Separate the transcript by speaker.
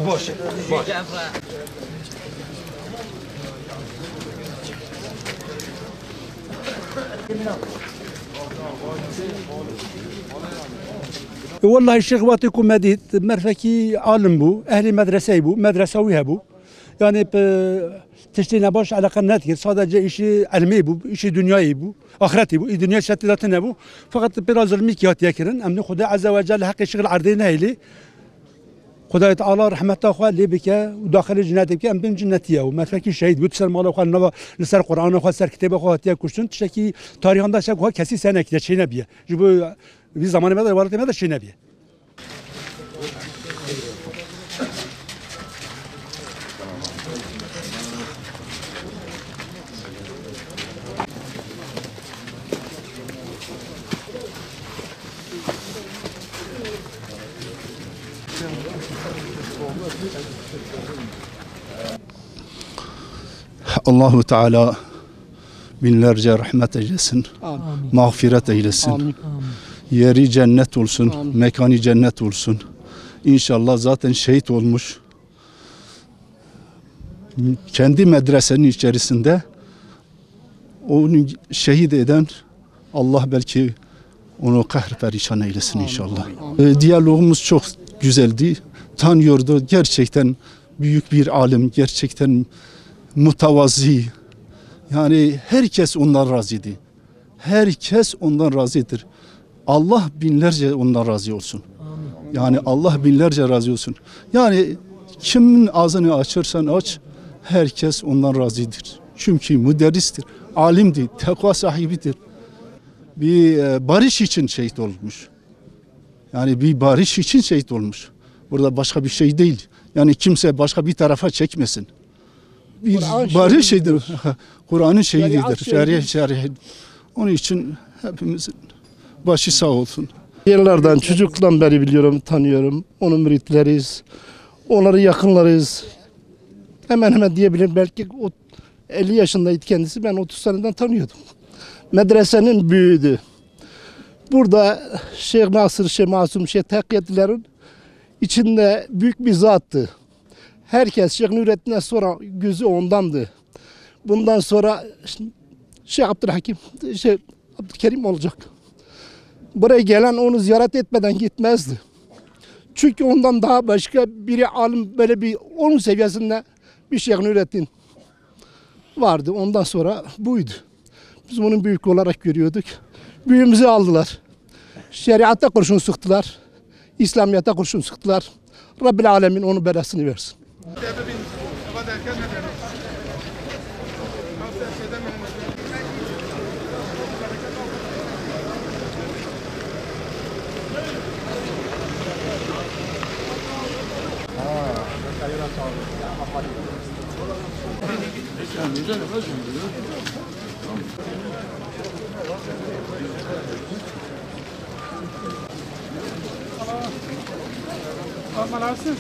Speaker 1: Boş.
Speaker 2: والله الشيخ واتيكم مديد مرفكي عالم بو اهل مدرسه بو مدرسوي بو yani تشتينا باش على قناه sadece işi علمي bu işi dünyayı bu ahireti bu dünya şartları ne bu fakat biraz ilmikiyat yakirin emni Xuda azze ve celle hakkı şغل عرضي نهيلي خدای تعالی رحمت خو لبکه و داخل جنت بکه ام بین جنتیه و مرفکی شهید بود سر مال خو نو لسر قرآن خو سر کتاب خو هاتیه کشتن تشکی تاریخنده شک خو کسی سنه کیه چی نبیه جبو bir zamanı kadar vardı mı da şey nebiye.
Speaker 3: Allahu Teala binlerce rahmet eylesin, mağfiret eylesin.
Speaker 4: Amin.
Speaker 3: Yeri cennet olsun,
Speaker 4: Amin.
Speaker 3: mekanı cennet olsun. İnşallah zaten şehit olmuş. Kendi medresenin içerisinde onu şehit eden Allah belki onu kahr perişan eylesin inşallah. Diyalogumuz çok güzeldi. Tanıyordu. Gerçekten büyük bir alim, gerçekten mutavazi. Yani herkes ondan razıydı. Herkes ondan razıdır. Allah binlerce ondan razı olsun. Yani Allah binlerce razı olsun. Yani kimin ağzını açırsan aç, herkes ondan razıdır. Çünkü müderristir, alimdir, tekva sahibidir. Bir barış için şehit olmuş. Yani bir barış için şehit olmuş. Burada başka bir şey değil. Yani kimse başka bir tarafa çekmesin. Bir barış şeydir. Kur'an'ın şehididir. Şerih. Onun için hepimizin başı sağ olsun.
Speaker 4: Yıllardan, çocukluğumdan beri biliyorum, tanıyorum. Onun müritleriyiz. Onları yakınlarıyız. Hemen hemen diyebilirim. Belki 50 yaşındaydı kendisi. Ben 30 seneden tanıyordum. Medresenin büyüğüydü. Burada Şeyh Nasır, Şeyh Masum, Şeyh Takkiyetlilerin içinde büyük bir zattı. Herkes Şeyh Nurettin'e sonra gözü ondandı. Bundan sonra Şeyh Abdülhakim, Şeyh Abdülkerim olacak. Buraya gelen onu ziyaret etmeden gitmezdi. Çünkü ondan daha başka biri alim böyle bir onun seviyesinde bir Şeyh Nurettin vardı. Ondan sonra buydu. Biz onun büyük olarak görüyorduk. Büyüğümüzü aldılar. Şeriatta kurşun sıktılar. İslamiyet'e kurşun sıktılar. Rabbil Alemin onun belasını versin.
Speaker 5: Aman alsın.